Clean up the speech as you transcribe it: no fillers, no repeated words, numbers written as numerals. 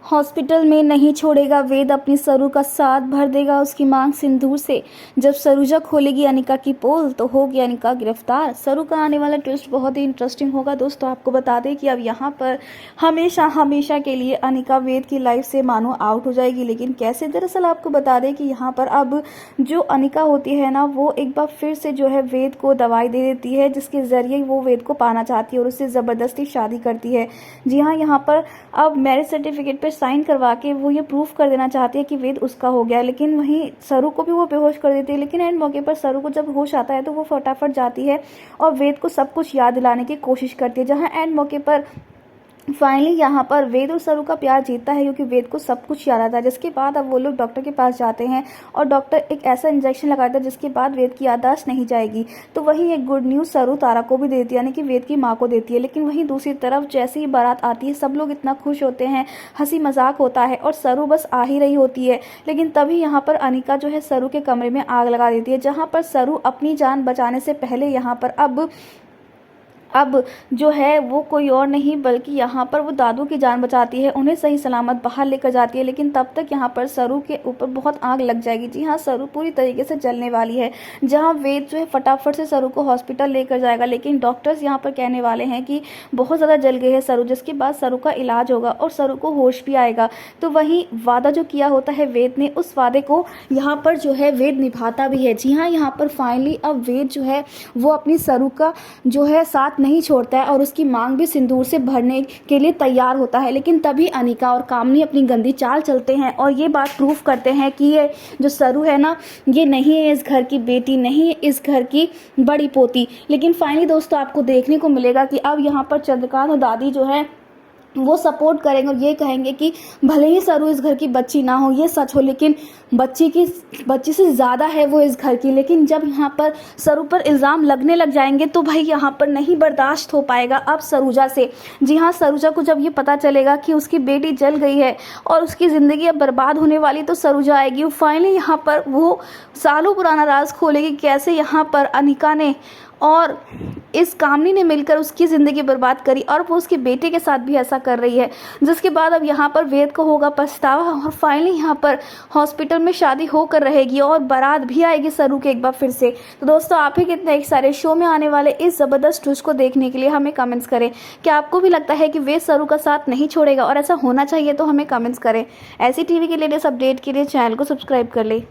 Hospital में नहीं छोड़ेगा वेद अपनी सरू का साथ, भर देगा उसकी मांग सिंदूर से। जब सरूजा खोलेगी अनिका की पोल तो होगी अनिका गिरफ्तार। सरू का आने वाला ट्विस्ट बहुत ही इंटरेस्टिंग होगा। दोस्तों आपको बता दें कि अब यहाँ पर हमेशा हमेशा के लिए अनिका वेद की लाइफ से मानो आउट हो जाएगी। लेकिन कैसे? दरअसल आपको बता दें कि यहाँ पर अब जो अनिका होती है ना, वो एक बार फिर से जो है वेद को दवाई दे देती है, जिसके ज़रिए वो वेद को पाना चाहती है और उससे ज़बरदस्ती शादी करती है। जी हाँ, यहाँ पर अब मैरिज सर्टिफिकेट पर साइन करवा के वो ये प्रूफ कर देना चाहती है कि वेद उसका हो गया। लेकिन वहीं सरू को भी वो बेहोश कर देती है। लेकिन एंड मौके पर सरू को जब होश आता है तो वो फटाफट जाती है और वेद को सब कुछ याद दिलाने की कोशिश करती है। जहाँ एंड मौके पर फाइनली यहाँ पर वेद और सरू का प्यार जीतता है, क्योंकि वेद को सब कुछ याद आता है। जिसके बाद अब वो लोग डॉक्टर के पास जाते हैं और डॉक्टर एक ऐसा इंजेक्शन लगाता है जिसके बाद वेद की याददाश्त नहीं जाएगी। तो वहीं एक गुड न्यूज़ सरू तारा को भी देती है, यानी कि वेद की माँ को देती है। लेकिन वहीं दूसरी तरफ जैसे ही बारात आती है सब लोग इतना खुश होते हैं, हंसी मजाक होता है और सरू बस आ ही रही होती है। लेकिन तभी यहाँ पर अनिका जो है सरू के कमरे में आग लगा देती है, जहाँ पर सरू अपनी जान बचाने से पहले यहाँ पर अब जो है वो कोई और नहीं बल्कि यहाँ पर वो दादू की जान बचाती है, उन्हें सही सलामत बाहर लेकर जाती है। लेकिन तब तक यहाँ पर सरू के ऊपर बहुत आग लग जाएगी। जी हाँ, सरू पूरी तरीके से जलने वाली है। जहाँ वेद जो है फटाफट से सरू को हॉस्पिटल लेकर जाएगा, लेकिन डॉक्टर्स यहाँ पर कहने वाले हैं कि बहुत ज़्यादा जल गई है सरू, जिसके बाद सरू का इलाज होगा और सरू को होश भी आएगा। तो वहीं वादा जो किया होता है वेद ने, उस वादे को यहाँ पर जो है वेद निभाता भी है। जी हाँ, यहाँ पर फाइनली अब वेद जो है वो अपनी सरू का जो है साथ नहीं छोड़ता है और उसकी मांग भी सिंदूर से भरने के लिए तैयार होता है। लेकिन तभी अनिका और कामनी अपनी गंदी चाल चलते हैं और ये बात प्रूफ करते हैं कि ये जो सरू है ना, ये नहीं है इस घर की बेटी, नहीं है इस घर की बड़ी पोती। लेकिन फाइनली दोस्तों आपको देखने को मिलेगा कि अब यहाँ पर चंद्रकांत और दादी जो है वो सपोर्ट करेंगे और ये कहेंगे कि भले ही सरू इस घर की बच्ची ना हो, ये सच हो, लेकिन बच्ची से ज़्यादा है वो इस घर की। लेकिन जब यहाँ पर सरू पर इल्ज़ाम लगने लग जाएंगे तो भाई यहाँ पर नहीं बर्दाश्त हो पाएगा अब सरूजा से। जी हाँ, सरूजा को जब ये पता चलेगा कि उसकी बेटी जल गई है और उसकी ज़िंदगी अब बर्बाद होने वाली, तो सरूजा आएगी और फाइनली यहाँ पर वो सालों पुराना राज खोलेगी, कैसे यहाँ पर अनिका ने और इस कामनी ने मिलकर उसकी ज़िंदगी बर्बाद करी और वो उसके बेटे के साथ भी ऐसा कर रही है। जिसके बाद अब यहाँ पर वेद को होगा पछतावा और फाइनली यहाँ पर हॉस्पिटल में शादी होकर रहेगी और बारात भी आएगी सरू के एक बार फिर से। तो दोस्तों आप ही कितने एक सारे शो में आने वाले इस ज़बरदस्त ट्विस्ट को देखने के लिए हमें कमेंट्स करें। क्या आपको भी लगता है कि वेद सरू का साथ नहीं छोड़ेगा और ऐसा होना चाहिए? तो हमें कमेंट्स करें। ऐसी टीवी के लेटेस्ट अपडेट के लिए चैनल को सब्सक्राइब कर ले।